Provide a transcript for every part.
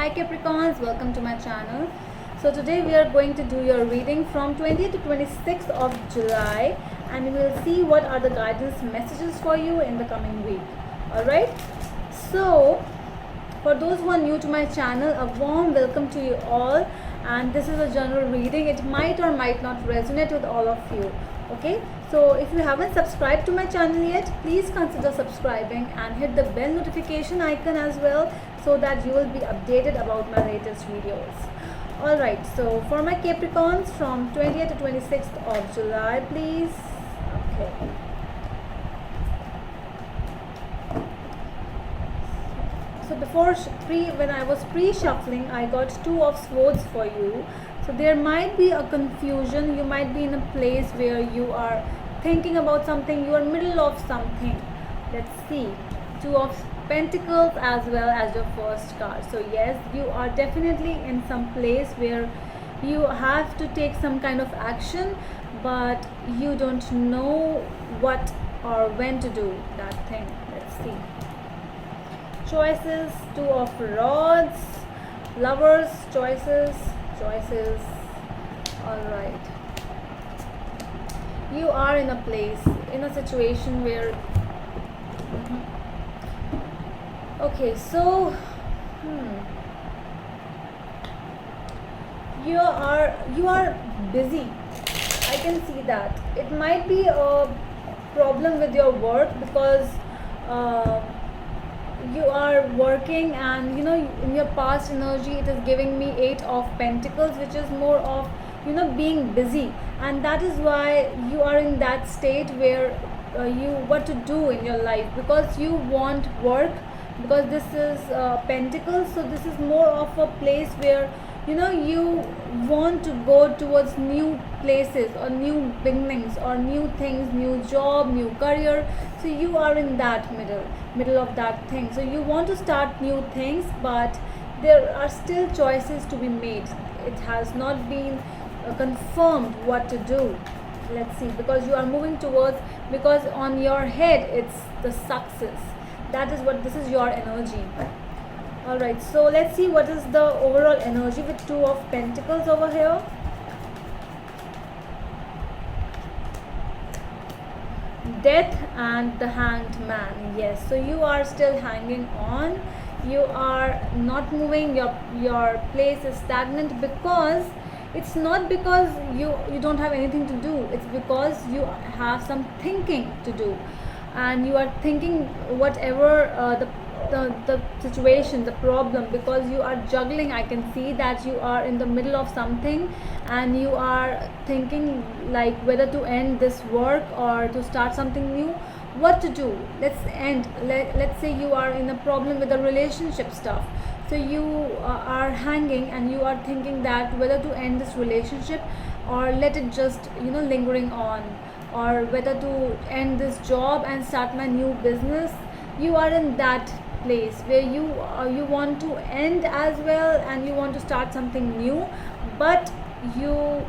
Hi Capricorns, welcome to my channel. So today we are going to do your reading from 20th to 26th of July, and we will see what are the guidance messages for you in the coming week. Alright, so for those who are new to my channel, a warm welcome to you all, and this is a general reading. It might or might not resonate with all of you. Okay, so if you haven't subscribed to my channel yet, please consider subscribing and hit the bell notification icon as well, so that you will be updated about my latest videos. Alright, so for my Capricorns from 20th to 26th of July, please. Okay. So before when I was pre-shuffling, I got Two of Swords for you. So there might be a confusion. You might be in a place where you are thinking about something, you are middle of something. Let's see. Two of Pentacles as well as your first card. So yes, you are definitely in some place where you have to take some kind of action, but you don't know what or when to do that thing. Let's see. Choices, Two of Rods, Lovers, choices. All right, you are in a place, in a situation where okay, so you are busy. I can see that it might be a problem with your work, because you are working, and you know, in your past energy it is giving me Eight of Pentacles, which is more of, you know, being busy, and that is why you are in that state where you what to do in your life, because you want work, because this is Pentacles. So this is more of a place where, you know, you want to go towards new places or new beginnings or new things, new job, new career. So you are in that middle of that thing. So you want to start new things, but there are still choices to be made. It has not been confirmed what to do. Let's see, because you are moving towards, because on your head it's the success. That is what, this is your energy. Alright, so let's see what is the overall energy with Two of Pentacles over here. Death and the Hanged Man. Yes, so you are still hanging on. You are not moving. Your place is stagnant, because it's not because you don't have anything to do. It's because you have some thinking to do, and you are thinking whatever the situation, the problem, because you are juggling. I can see that you are in the middle of something, and you are thinking like whether to end this work or to start something new, what to do. Let's say you are in a problem with the relationship stuff. So you are hanging, and you are thinking that whether to end this relationship or let it just, you know, lingering on, or whether to end this job and start my new business. You are in that place where you want to end as well, and you want to start something new, but you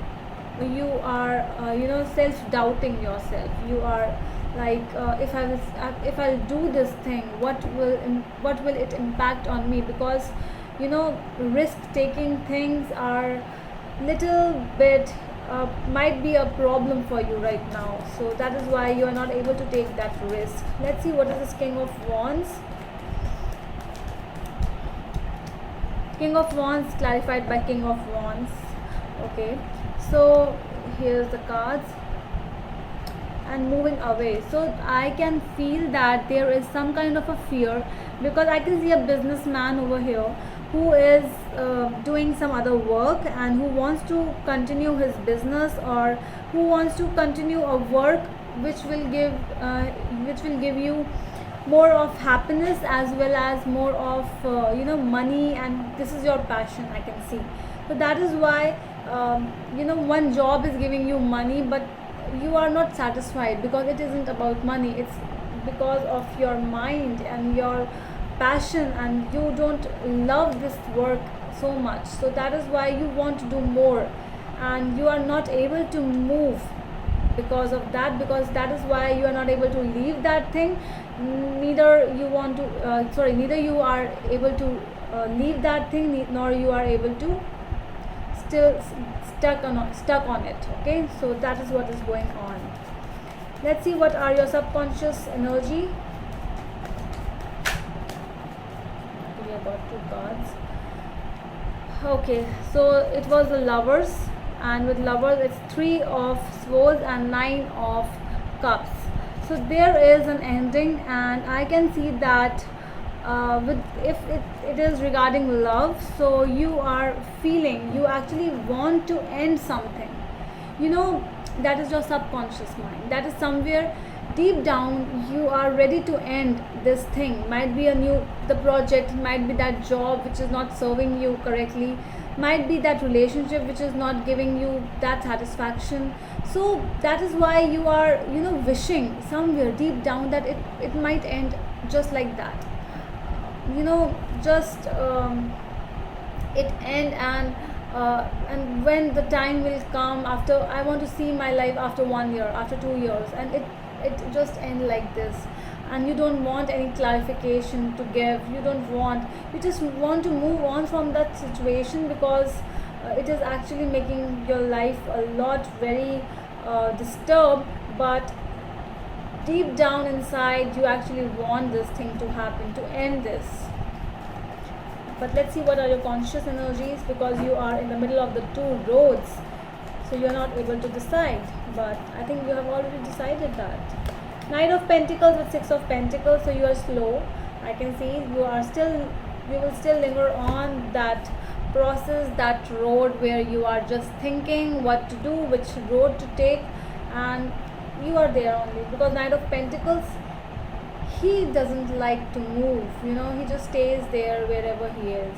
are you know, self-doubting yourself. You are like, if I'll do this thing, what will it impact on me? Because, you know, risk taking things are little bit might be a problem for you right now. So that is why you are not able to take that risk. Let's see what is this King of Wands. King of Wands clarified by King of Wands. Okay, so here's the cards. And moving away, so I can feel that there is some kind of a fear, because I can see a businessman over here who is doing some other work, and who wants to continue his business, or who wants to continue a work which will give you more of happiness, as well as more of you know, money, and this is your passion, I can see. So that is why you know, one job is giving you money, but you are not satisfied, because it isn't about money. It's because of your mind and your passion, and you don't love this work so much. So that is why you want to do more, and you are not able to move because of that, because that is why you are not able to leave that thing. Neither you want to neither you are able to leave that thing, nor you are able to still stuck on it. Okay, so that is what is going on. Let's see what are your subconscious energy. We got 2 cards. Okay, so it was the Lovers, and with Lovers it's 3 of Swords and 9 of Cups. So there is an ending, and I can see that if it is regarding love, so you are feeling you actually want to end something. That is your subconscious mind. That is somewhere deep down you are ready to end this thing. Might be the project, might be that job which is not serving you correctly, might be that relationship which is not giving you that satisfaction. So that is why you are wishing somewhere deep down that it might end just like that. Just it end, and when the time will come, after I want to see my life after 1 year, after 2 years, and it just end like this, and you don't want any clarification to give. You just want to move on from that situation, because it is actually making your life a lot very disturbed. But deep down inside you actually want this thing to happen, to end this. But let's see what are your conscious energies, because you are in the middle of the 2 roads, so you are not able to decide. But I think you have already decided that. Knight of Pentacles with 6 of Pentacles, so you are slow. I can see you will still linger on that process, that road where you are just thinking what to do, which road to take, and you are there only because Knight of Pentacles, he doesn't like to move, he just stays there wherever he is.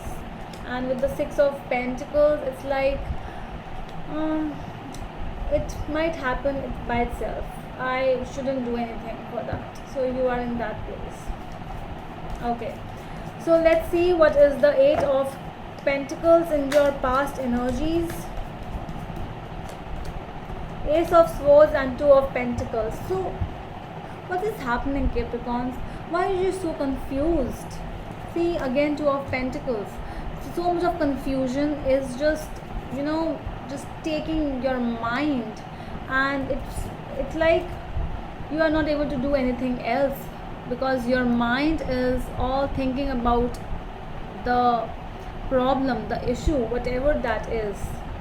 And with the 6 of Pentacles, it's like it might happen by itself. I shouldn't do anything for that. So you are in that place. Okay, so let's see what is the 8 of Pentacles in your past energies. Ace of Swords and 2 of Pentacles. So what is happening, Capricorns? Why are you so confused? See, again 2 of Pentacles. So much of confusion is just just taking your mind, and it's like you are not able to do anything else, because your mind is all thinking about the problem, the issue, whatever that is.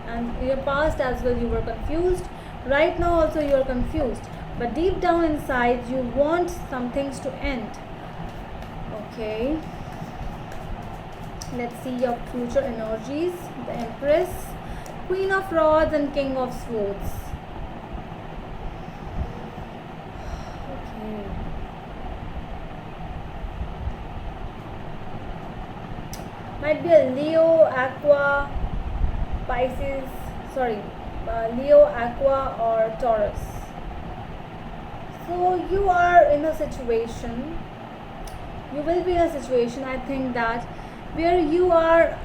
And in your past as well you were confused. Right now also you are confused, but deep down inside you want some things to end. Okay, let's see your future energies. The Empress, Queen of Rods and King of Swords. Okay, might be a Leo, Aqua, Pisces, Leo, Aqua or Taurus. So you are in a situation, you will be in a situation, I think, that where you are,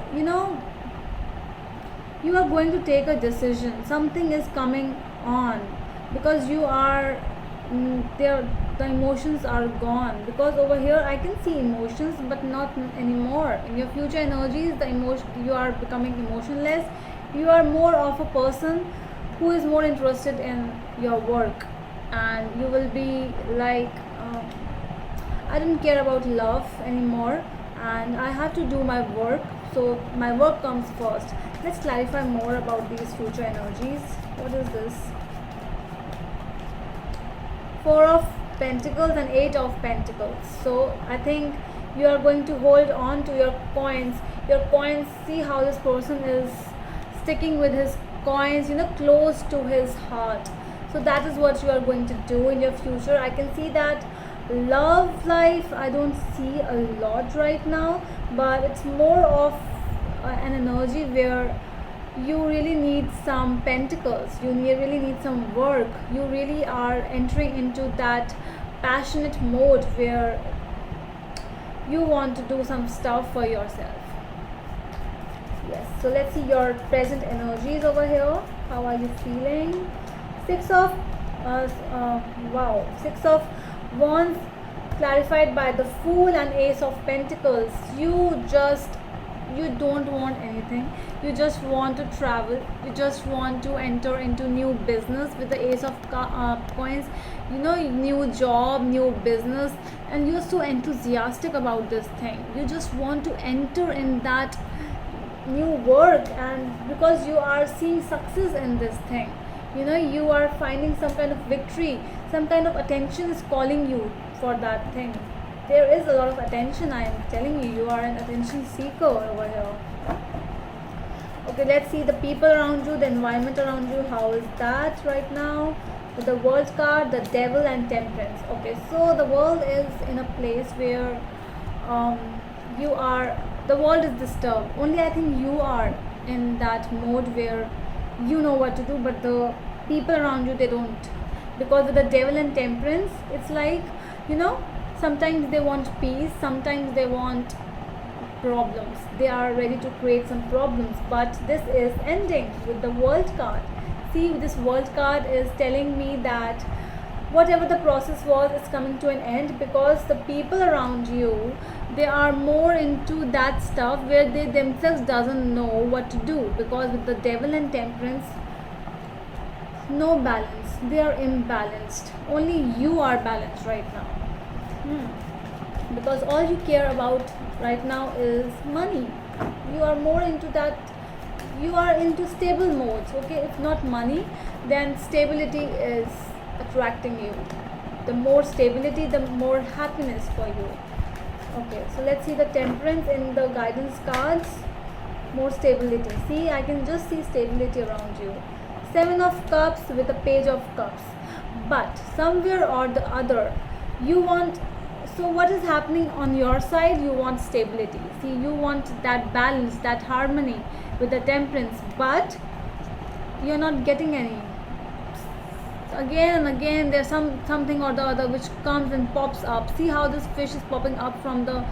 you are going to take a decision. Something is coming on, because you are there, the emotions are gone, because over here I can see emotions but not anymore. In your future energies, you are becoming emotionless. You are more of a person who is more interested in your work, and you will be like, I don't care about love anymore, and I have to do my work, so my work comes first. Let's clarify more about these future energies. What is this? 4 of Pentacles and 8 of Pentacles. So I think you are going to hold on to your coins. See how this person is sticking with his coins, close to his heart. So that is what you are going to do in your future. I can see that love life, I don't see a lot right now, but it's more of an energy where you really need some pentacles, you really need some work, you really are entering into that passionate mode where you want to do some stuff for yourself. Yes, so let's see your present energies over here. How are you feeling? 6 of Wands clarified by the Fool and Ace of Pentacles. You just you don't want anything. You just want to travel, you just want to enter into new business with the ace of coins, you know, new job, new business, and you're so enthusiastic about this thing. You just want to enter in that new work, and because you are seeing success in this thing, you know, you are finding some kind of victory, some kind of attention is calling you for that thing. There is a lot of attention, I am telling you. You are an attention seeker over here. Okay, let's see the people around you, the environment around you. How is that right now? With the world card, the devil and temperance. Okay, so the world is in a place where you are, the world is disturbed. Only I think you are in that mode where you know what to do, but the people around you, they don't. Because with the devil and temperance, it's like, you know, sometimes they want peace, sometimes they want problems. They are ready to create some problems, but this is ending with the world card. See, this world card is telling me that whatever the process was is coming to an end, because the people around you, they are more into that stuff where they themselves doesn't know what to do. Because with the devil and temperance, no balance, they are imbalanced. Only you are balanced right now. Because all you care about right now is money. You are more into that, you are into stable modes. Okay, if not money, then stability is attracting you. The more stability, the more happiness for you. Okay, so let's see the temperance in the guidance cards. More stability. See, I can just see stability around you. 7 of cups with a page of cups, but somewhere or the other you want, so what is happening on your side? You want stability. See, you want that balance, that harmony with the temperance, but you're not getting any. Again and again there's something or the other which comes and pops up. See how this fish is popping up from the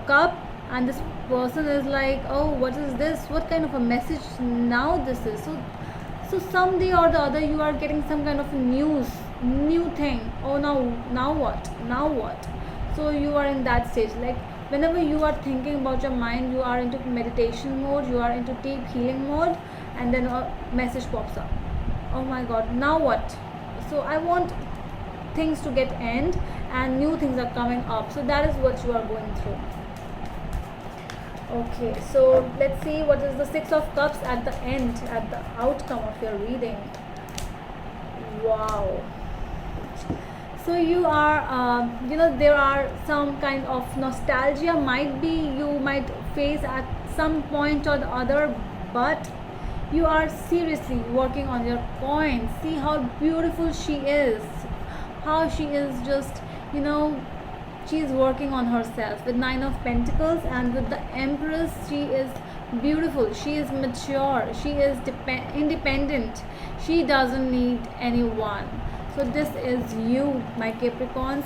cup, and this person is like, oh, what is this, what kind of a message now this is. So someday or the other you are getting some kind of news, new thing. Oh, now what. So you are in that stage, like whenever you are thinking about your mind, you are into meditation mode, you are into deep healing mode, and then a message pops up. Oh my god, now what? So I want things to get end and new things are coming up. So that is what you are going through. Okay, so let's see what is the 6 of cups at the end, at the outcome of your reading. Wow. So you are, you know, there are some kind of nostalgia might be you might face at some point or the other, but you are seriously working on your coin. See how beautiful she is, how she is just, you know, she is working on herself with 9 of Pentacles, and with the Empress, she is beautiful, she is mature, she is independent, she doesn't need anyone. So this is you, my Capricorns.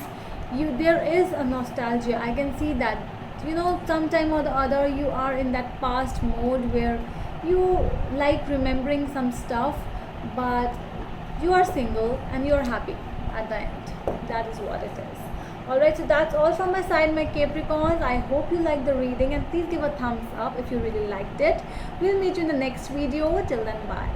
There is a nostalgia, I can see that. You know, sometime or the other you are in that past mode where you like remembering some stuff, but you are single and you are happy at the end. That is what it is. Alright, so that's all from my side, my Capricorns. I hope you liked the reading, and please give a thumbs up if you really liked it. We'll meet you in the next video. Till then, bye.